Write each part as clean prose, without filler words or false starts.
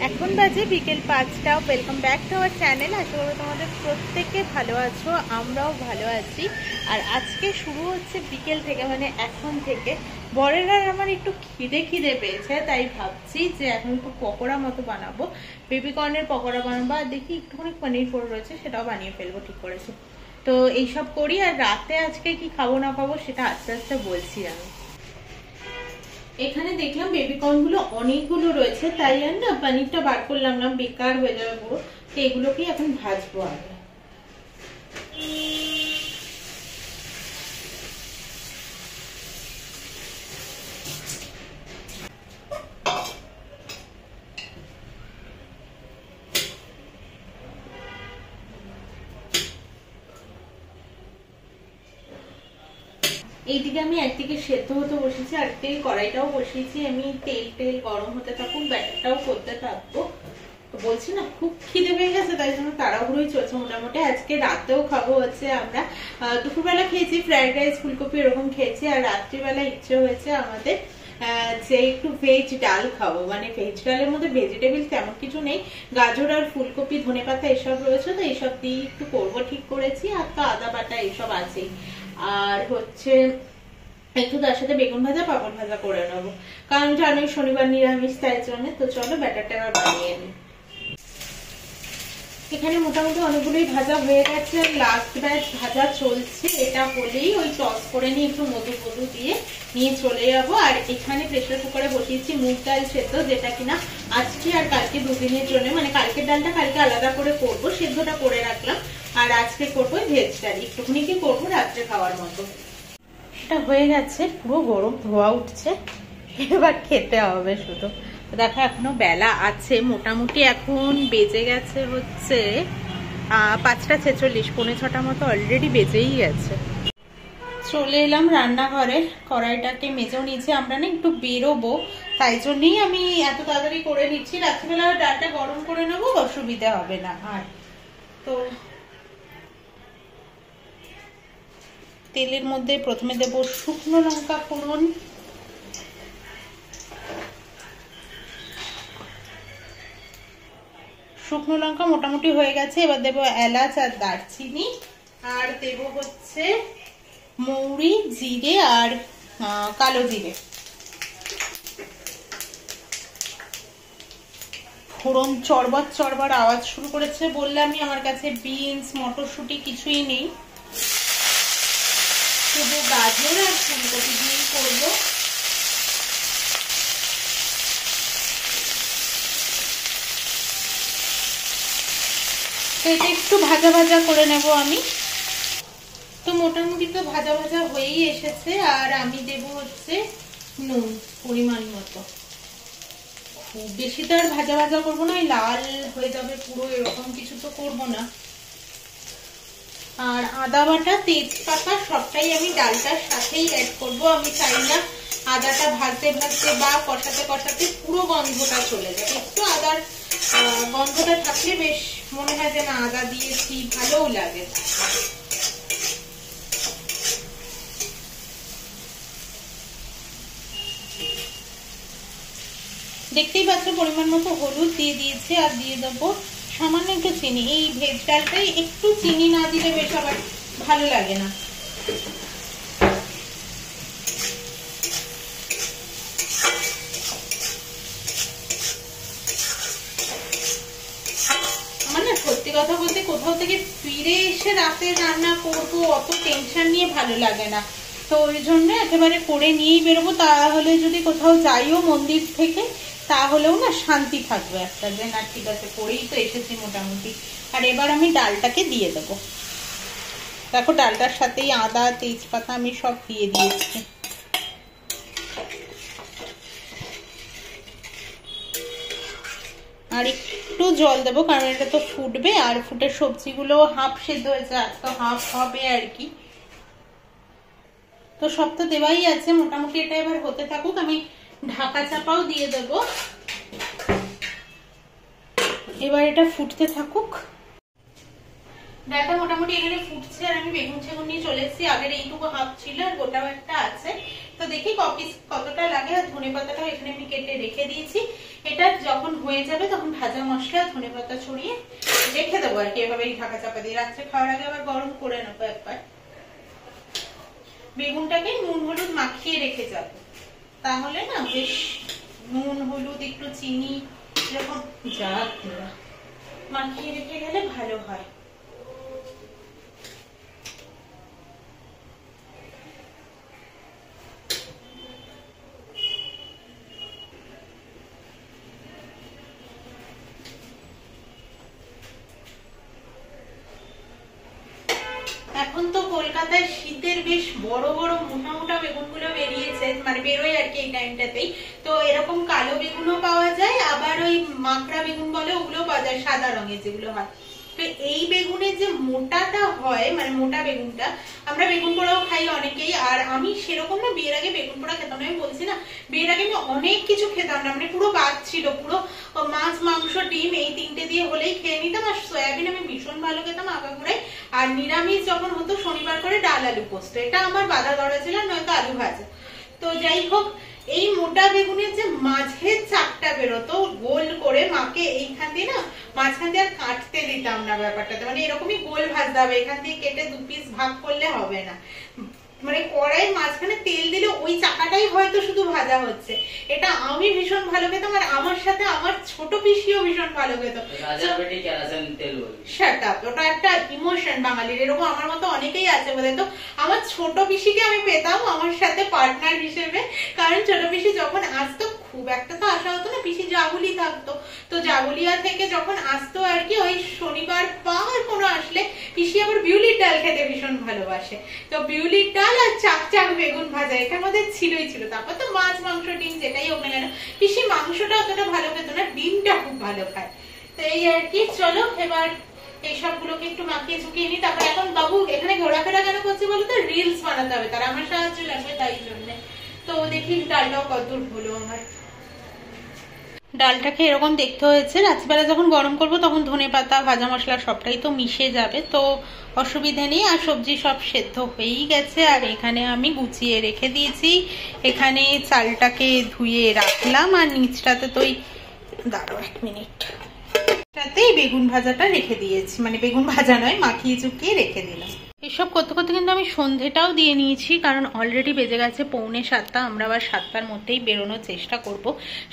এখন বাজে বিকেল 5টা। Welcome back to our channel. আশা করি তোমাদের প্রত্যেকে ভালো আছো, আমরাও ভালো আছি। আর আজকে শুরু হচ্ছে বিকেল থেকে, মানে এখন থেকে। বরের আর আমার একটু খিদে পেয়েছে, তাই ভাবছি যে এখন একটু পকোড়া মতো বানাবো, বেবিকর্নের পকোড়া বানাবো। আর দেখি একটুখানি পনির পড়ে রয়েছে, সেটাও বানিয়ে ফেলবো, ঠিক করেছি। তো এইসব করি। আর রাতে আজকে কি খাবো না খাবো সেটা আস্তে আস্তে বলছি আমি। এখানে দেখলাম বেবিকর্ন গুলো অনেকগুলো রয়েছে, তাই আর না পনিরটা বার করলাম না, বেকার হয়ে যাবে পুরো। তো এগুলোকে এখন ভাজবো আগে। এইদিকে আমি একদিকে সেদ্ধ হতে বসেছি, আর একদিকে কড়াইটাও বসিয়েছি। আমি তেল গরম হতে থাকুক, ব্যাটারটাও করতে থাকবো। তো বলছি না, খুব খিদে পেয়ে গেছে, তাই জন্য তাড়াহুড়োই চলছে মোটামুটি। আজকে রাতেও খাবো হচ্ছে আমরা দুপুরবেলা খেয়েছি ফ্রাইড রাইস, ফুলকপি এরকম খেয়েছি। আর রাত্রিবেলা ইচ্ছে হয়েছে আমাদের যে একটু ভেজ ডাল খাবো। মানে ভেজ ডালের মধ্যে ভেজিটেবল তেমন কিছু নেই, গাজর আর ফুলকপি ধনেপাতা এসব রয়েছে, তো এইসব দিয়ে একটু করবো ঠিক করেছি। আর তো আদা বাটা এইসব আছেই। আর হচ্ছে একটু তার সাথে বেগুন ভাজা পাপড় ভাজা করে নেবো, কারণ জানোই শনিবার নিরামিষ, তাই জন্য। তো চলো ব্যাটারটা এবার বানিয়ে নিই। এখানে মোটামুটি অনেকগুলোই ভাজা হয়ে গেছে, লাস্ট ব্যাচ ভাজা চলছে। এটা হলেই ওই টস করে নিয়ে একটু মধু দিয়ে নিয়ে চলে যাবো। আর এখানে প্রেসার কুকারে বসিয়েছি মুগ ডাল সেদ্ধ, যেটা কিনা আজকে আর কালকে দুদিনের জন্য, মানে কালকের ডালটা কালকে আলাদা করে করবো, সেদ্ধটা করে রাখলাম। আর আজকে করবো ভেজ ডাল, একটুখানি কি করবো রাত্রে খাওয়ার মতো। এটা হয়ে গেছে, পুরো গরম ধোয়া উঠছে, এবার খেতে হবে শুধু। দেখো এখনো বেলা আছে, মোটামুটি এখন বেজে গেছে হচ্ছে 5:46, 5:45 মতো অলরেডি বেজেই গেছে। চলে এলাম রান্নাঘরে, কড়াইটাকে মেজেও নিয়েছি। আমরা না একটু বেরোবো, তাই জন্যই আমি এত তাড়াতাড়ি করে নিচ্ছি। রাত্রিবেলা ডালটা গরম করে নেবো, অসুবিধা হবে না। আর তো তেলের মধ্যে প্রথমে দেব শুকনো লঙ্কা ফোড়ন, শুকনো লঙ্কা মোটামুটি হয়ে গেছে। এবার দেবো এলাচ আর দারচিনি, আর দেব হচ্ছে মৌরি, জিরে আর কালো জিরে। ফোড়ন চড়বার আওয়াজ শুরু করেছে। বললামই আমার কাছে বিনস মটরশুঁটি কিছুই নেই, শুধু গাজর আর ফুলকপি দিয়েই করবো। এটা একটু ভাজা ভাজা করে নেব আমি। তো মোটামুটি তো ভাজা ভাজা হয়েই এসেছে। আর আমি দেব হচ্ছে নুন পরিমাণ মতো। খুব বেশি তো আর ভাজা ভাজা করবো না, লাল হয়ে যাবে পুরো, এরকম কিছু তো করবো না। আর আদা বাটা তেজপাতা সবটাই আমি ডালটার সাথেই অ্যাড করবো। আমি চাই না আদাটা ভাজতে ভাজতে বা কষাতে কষাতে পুরো গন্ধটা চলে যাবে। একটু আদার গন্ধটা থাকলে বেশ মনে হয় যে না আদা দিয়েছি, ভালোও লাগে। দেখতেই পাচ্ছ পরিমাণ মতো হলুদ দিয়ে দিয়েছি, আর দিয়ে দেবো সামান্য একটু চিনি। এই ভেজ ডালটাই একটু চিনি না দিলে বেশ আবার ভালো লাগে না। আমার না সত্যি কথা বলতে কোথাও থেকে ফিরে এসে রাতে রান্না করবো অত টেনশন নিয়ে ভালো লাগে না। তো ওই জন্য একেবারে করে নিয়েই বেরোবো। তাহলে যদি কোথাও যাইও মন্দির থেকে, তাহলেও না শান্তি থাকবে একটা, যে না ঠিক আছে করেই তো এসেছি মোটামুটি। আর এবার আমি ডালটাকে দিয়ে দেবো। দেখো ডালটার সাথেই আদা তেজপাতা আমি সব দিয়ে দিয়েছি। আর একটু জল দেবো, কারণ এটা তো ফুটবে, আর ফুটে সবজিগুলো হাফ সেদ্ধ হয়েছে, আর তো হাফ হবে আর কি। তো সব তো দেওয়াই আছে মোটামুটি। এটা এবার হতে থাকুক, আমি ঢাকা চাপাও দিয়ে দেব। এবার এটা ফুটতে থাকুক। ডালটা মোটামুটি এখানে ফুটছে, আর আমি বেগুন ছেগুন নিয়ে চলে এসেছি। আগের এইটুকু হাফ ছিল, আর গোটাও একটা আছে। তো দেখি কপিস কতটা লাগে। আর ধনেপাতাটা এখানে আমি কেটে রেখে দিয়েছি। এটা যখন হয়ে যাবে তখন ভাজা মশলা ধনেপাতা ছড়িয়ে রেখে দেবো আর কি, এভাবেই ঢাকা চাপা দিয়ে। রাত্রে খাওয়ার আগে আবার গরম করে নেবো একবার। বেগুনটাকে নুন হলুদ মাখিয়ে রেখে যাবো, তাহলে না বেশ নুন হলুদ একটু চিনি এরকম যা মাখিয়ে রেখে গেলে ভালো হয়। এখন তো কলকাতায় শীতের বেশ বড় বড় মোটা মোটা বেগুন গুলো বেরিয়েছে, মানে বেরোয় আর কি এই টাইমটাতেই। তো এরকম কালো বেগুনও পাওয়া যায়, আবার ওই মাকড়া বেগুন বলে ওগুলো পাওয়া যায়, সাদা রঙের যেগুলো হয়। তো এই বেগুনের যে মোটাটা হয়, মানে মোটা বেগুনটা, আমরা বেগুন পোড়াও খাই অনেকেই। আর আমি সেরকম না, বিয়ের আগে বেগুন পোড়া খেতাম না। আমি বলছি না, বিয়ের আগে আমি অনেক কিছু খেতাম না, মানে পুরো বাদ ছিল। পুরো মাছ মাংস ডিম এই তিনটে দিয়ে হলেই খেয়ে নিতাম। আর সয়াবিন আমি ভীষণ ভালো খেতাম আগাগোড়াই। আর নিরামিষ যখন হতো শনিবার করে ডাল আলু পোস্ত, এটা আমার বাধা ধরা ছিল, নয়তো আলু ভাজা। তো যাই হোক, এই মোটা বেগুনের যে মাঝের চাকটা বেরোতো গোল করে, মাকে এইখান দিয়ে না মাঝখান দিয়ে আর কাটতে দিতাম না ব্যাপারটাতে, মানে এরকমই গোল ভাজতে হবে, এখান দিয়ে কেটে 2 পিস ভাগ করলে হবে না। মানে কড়াই মাঝখানে তেল দিলে ওই চাকাটাই হয়তো শুধু ভাজা হচ্ছে। এটা আমি ভীষণ ভালো খেতাম, আর আমার সাথে আমার ছোট পিসিও ভীষণ ভালো খেত। ওটা একটা ইমোশন বাঙালির, এরকম আমার মতো অনেকেই আছে বোধ হয়। তো আমার ছোট পিসিকে আমি পেতাম আমার সাথে পার্টনার হিসেবে, কারণ ছোট পিসি যখন আসতো, খুব একটা তো আসা হতো না, পিসি জাগুলি থাকতো, তো জাগুলিয়া থেকে যখন আসতো আর কি, ওই শনিবার পার কোনো আসলে পিসি আবার বিউলির ডাল খেতে ভীষণ ভালোবাসে। তো বিউলির ডাল আর চাক বেগুন ভাজা এটার মধ্যে ছিলই ছিল। তারপর তো মাছ মাংস ডিম যেটাই হোক না কেন, পিসি মাংসটা অতটা ভালো খেত না, ডিমটা খুব ভালো খায়। তো এই আর কি, চলো এবার এই সবগুলোকে একটু মাখিয়ে ঝুঁকিয়ে নি। তারপর এখন বাবু এখানে ঘোরাফেরা কেন করছে বলো তো, রিলস বানাতে হবে, তার আমার সাহায্য লাগবে তাই জন্য। তো দেখি ডালটাও কতদূর হলো আমার। ডালটাকে এরকম দেখতে হয়েছে। রাত্রিবেলা যখন গরম করব তখন ধনেপাতা ভাজা মশলা সবটাই তো মিশে যাবে, তো অসুবিধা নেই। আর সবজি সব সেদ্ধ হয়েই গেছে। আর এখানে আমি গুছিয়ে রেখে দিয়েছি। এখানে চালটাকে ধুয়ে রাখলাম, আর নিচটাতে তো দাঁড়াও 1 মিনিট, তাতেই বেগুন ভাজাটা রেখে দিয়েছি, মানে বেগুন ভাজা নয়, মাখিয়ে চুকিয়ে রেখে দিলাম। এসব করতে করতে কিন্তু আমি সন্ধেটাও দিয়ে নিয়েছি, কারণ অলরেডি বেজে গেছে 6:45। আমরা আবার 7টার মধ্যেই বেরোনোর চেষ্টা করব।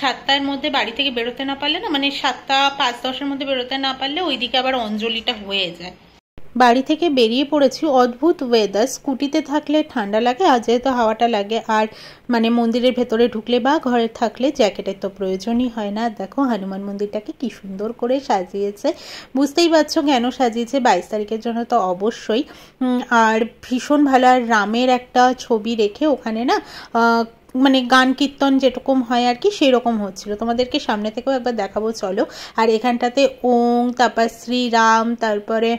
7টার মধ্যে বাড়ি থেকে বেরোতে না পারলে না, মানে 7টা 5-10-এর মধ্যে বেরোতে না পারলে ওইদিকে আবার অঞ্জলিটা হয়ে যায়। বাড়ি থেকে বেরিয়ে পড়েছি। অদ্ভুত ওয়েদার, স্কুটিতে থাকলে ঠান্ডা লাগে, আর যেহেতু হাওয়াটা লাগে, আর মানে মন্দিরের ভেতরে ঢুকলে বা ঘরে থাকলে জ্যাকেটের তো প্রয়োজনই হয় না। দেখো হনুমান মন্দিরটাকে কি সুন্দর করে সাজিয়েছে, বুঝতেই পারছো কেন সাজিয়েছে, 22 তারিখের জন্য তো অবশ্যই। আর ভীষণ ভালো। আর রামের একটা ছবি রেখে ওখানে না মানে গান কীর্তন যেরকম হয় আর কি সেরকম হচ্ছিল, তোমাদেরকে সামনে থেকেও একবার দেখাবো চলো। আর এখানটাতে ওং, তারপর শ্রীরাম, তারপরে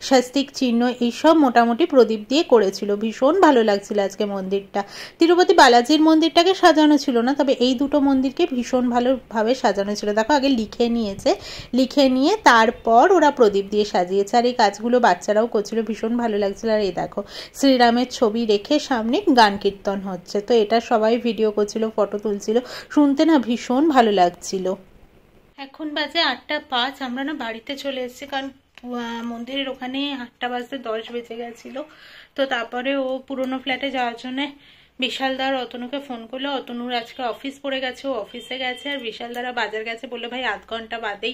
স্বস্তিক চিহ্ন, এইসব মোটামুটি প্রদীপ দিয়ে করেছিল। ভীষণ ভালো লাগছিল আজকে মন্দিরটা। তিরুপতি বালাজির মন্দিরটাকে সাজানো ছিল না, তবে এই দুটো মন্দিরকে ভীষণ ভালোভাবে সাজানো ছিল। দেখো আগে লিখে নিয়েছে, লিখে নিয়ে তারপর ওরা প্রদীপ দিয়ে সাজিয়েছে। আর এই কাজগুলো বাচ্চারাও করছিল, ভীষণ ভালো লাগছিল। আর এই দেখো শ্রীরামের ছবি রেখে সামনে গান কীর্তন হচ্ছে, তো এটা সবাই ভিডিও করছিল, ফটো তুলছিল, শুনতে না ভীষণ ভালো লাগছিল। এখন বাজে 8:05। আমরা না বাড়িতে চলে এসেছি, কারণ মন্দিরের ওখানে 8টা বাজতে 10 বেজে গেছিল। তো তারপরে ও পুরোনো ফ্ল্যাটে যাওয়ার জন্য বিশালদার অতনুকে ফোন করলো। অতনুর আজকে অফিস পড়ে গেছে, ও অফিসে গেছে। আর বিশালদারা বাজার গেছে, বললো ভাই 1/2 ঘন্টা বাদেই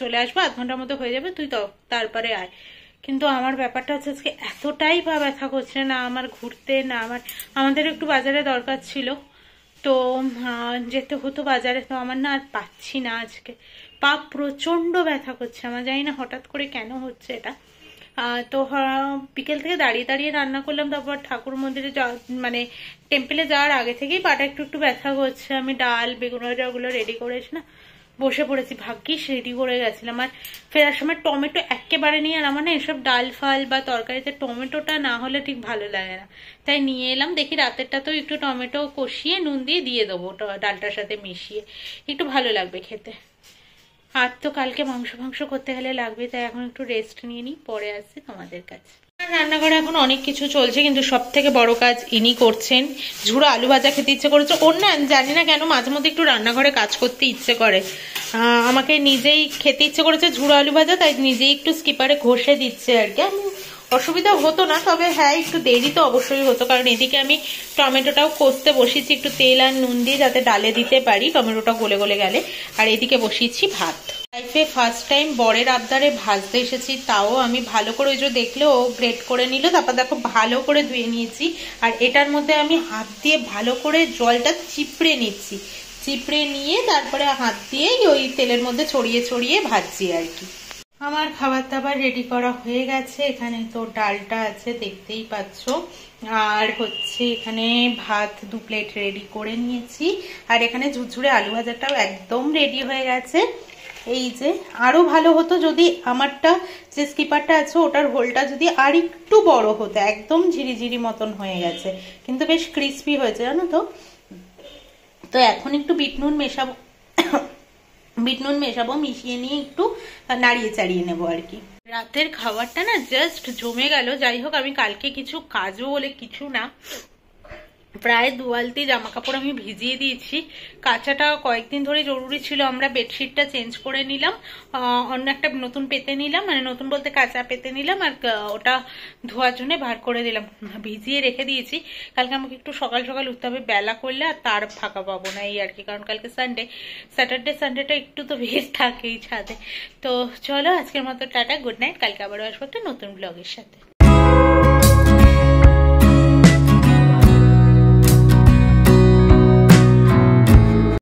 চলে আসবো, 1/2 ঘন্টার মতো হয়ে যাবে, তুই তো তারপরে আয়। কিন্তু আমার ব্যাপারটা হচ্ছে আজকে এতটাই পা ব্যথা করছে না আমার ঘুরতে, না আমাদের একটু বাজারে দরকার ছিল, তো যেতে হতো বাজারে। তো আমার না আর পাচ্ছি না, আজকে পা প্রচন্ড ব্যথা করছে আমার, জানি না হঠাৎ করে কেন হচ্ছে এটা। তো বিকেল থেকে দাঁড়িয়ে দাঁড়িয়ে রান্না করলাম, তারপর ঠাকুর মন্দিরে মানে টেম্পলে যাওয়ার আগে থেকেই পাটা একটু একটু ব্যথা করছে। আমি ডাল বেগুন ভাজা ওগুলো রেডি করেছি না, বসে পড়েছি, ভাগ্যিস রেডি করে গেছিলাম। আর ফেরার সময় টমেটো একেবারে নিয়ে, আর আমার না এসব ডাল ফাল বা তরকারিতে টমেটোটা না হলে ঠিক ভালো লাগে না, তাই নিয়ে এলাম। দেখি রাতেরটাতেও একটু টমেটো কষিয়ে নুন দিয়ে দেবো ডালটার সাথে মিশিয়ে, একটু ভালো লাগবে খেতে। আর তো কালকে মাংস করতে গেলে লাগবে, তাই এখন একটু রেস্ট নিয়ে নিই, পরে আসছি তোমাদের কাছে। রান্নাঘরে এখন অনেক কিছু চলছে, কিন্তু সব থেকে বড় কাজ ইনি করছেন। ঝুড়ো আলু ভাজা খেতে ইচ্ছে করেছে ওর, না জানি না কেন মাঝে মধ্যে একটু রান্নাঘরে কাজ করতে ইচ্ছে করে। আমাকে নিজেই খেতে ইচ্ছে করেছে ঝুড়ো আলু ভাজা, তাই নিজেই একটু স্কিপারে ঘষে দিচ্ছে আর কি। আমি অসুবিধা হতো না, তবে হ্যাঁ একটু দেরি তো অবশ্যই হতো, কারণ এদিকে আমি টমেটোটাও কষতে বসিয়েছি একটু তেল আর নুন দিয়ে, যাতে ডালে দিতে পারি টমেটোটা গলে গলে গেলে। আর এদিকে বসিয়েছি ভাত। লাইফে ফার্স্ট টাইম বরের আবদারে ভাজতে এসেছি, তাও আমি ভালো করে ওই যে দেখলে ও গ্রেট করে নিল, তারপর দেখো ভালো করে ধুয়ে নিয়েছি। আর এটার মধ্যে আমি হাত দিয়ে ভালো করে জলটা চিপড়ে নিচ্ছি, চিপড়ে নিয়ে তারপরে হাত দিয়ে ওই তেলের মধ্যে ছড়িয়ে ছড়িয়ে ভাজছি আর কি। আমার খাবার দাবার রেডি করা হয়ে গেছে। এখানে তো ডালটা আছে দেখতেই পাচ্ছ, আর হচ্ছে এখানে ভাত 2 প্লেট রেডি করে নিয়েছি, আর এখানে ঝুরঝুরে আলু ভাজাটাও একদম রেডি হয়ে গেছে। এই যে আরো ভালো হতো যদি আমারটা যে স্কিপারটা আছে ওটার হোলটা যদি আর একটু বড় হতো, একদম ঝিরিঝিরি মতন হয়ে গেছে, কিন্তু বেশ ক্রিস্পি হয়েছে জানো তো। তো এখন একটু বিট নুন মেশাবো, মিশিয়ে নিয়ে একটু নাড়িয়ে চাড়িয়ে নেবো আর কি। রাতের খাবারটা না জাস্ট জমে গেল। যাই হোক, আমি কালকে কিছু কাজও বলে কিছু না, প্রায় 2 বালতি জামা কাপড় আমি ভিজিয়ে দিয়েছি। কাচাটা কয়েকদিন ধরে জরুরি ছিল, আমরা বেডশিটটা চেঞ্জ করে নিলাম, অন্য একটা নতুন পেতে নিলাম, মানে নতুন বলতে কাঁচা পেতে নিলাম, আর ওটা ধোয়ার জন্য বার করে দিলাম, ভিজিয়ে রেখে দিয়েছি। কালকে আমাকে একটু সকাল সকাল উঠতে হবে, বেলা করলে আর তার ফাঁকা পাবো না এই আর কি, কারণ কালকে স্যাটারডে সানডেটা একটু তো ভিড় থাকেই ছাদে। তো চলো আজকের মতো টাটা, গুড নাইট, কালকে আবার আসবো একটা নতুন ব্লগের সাথে।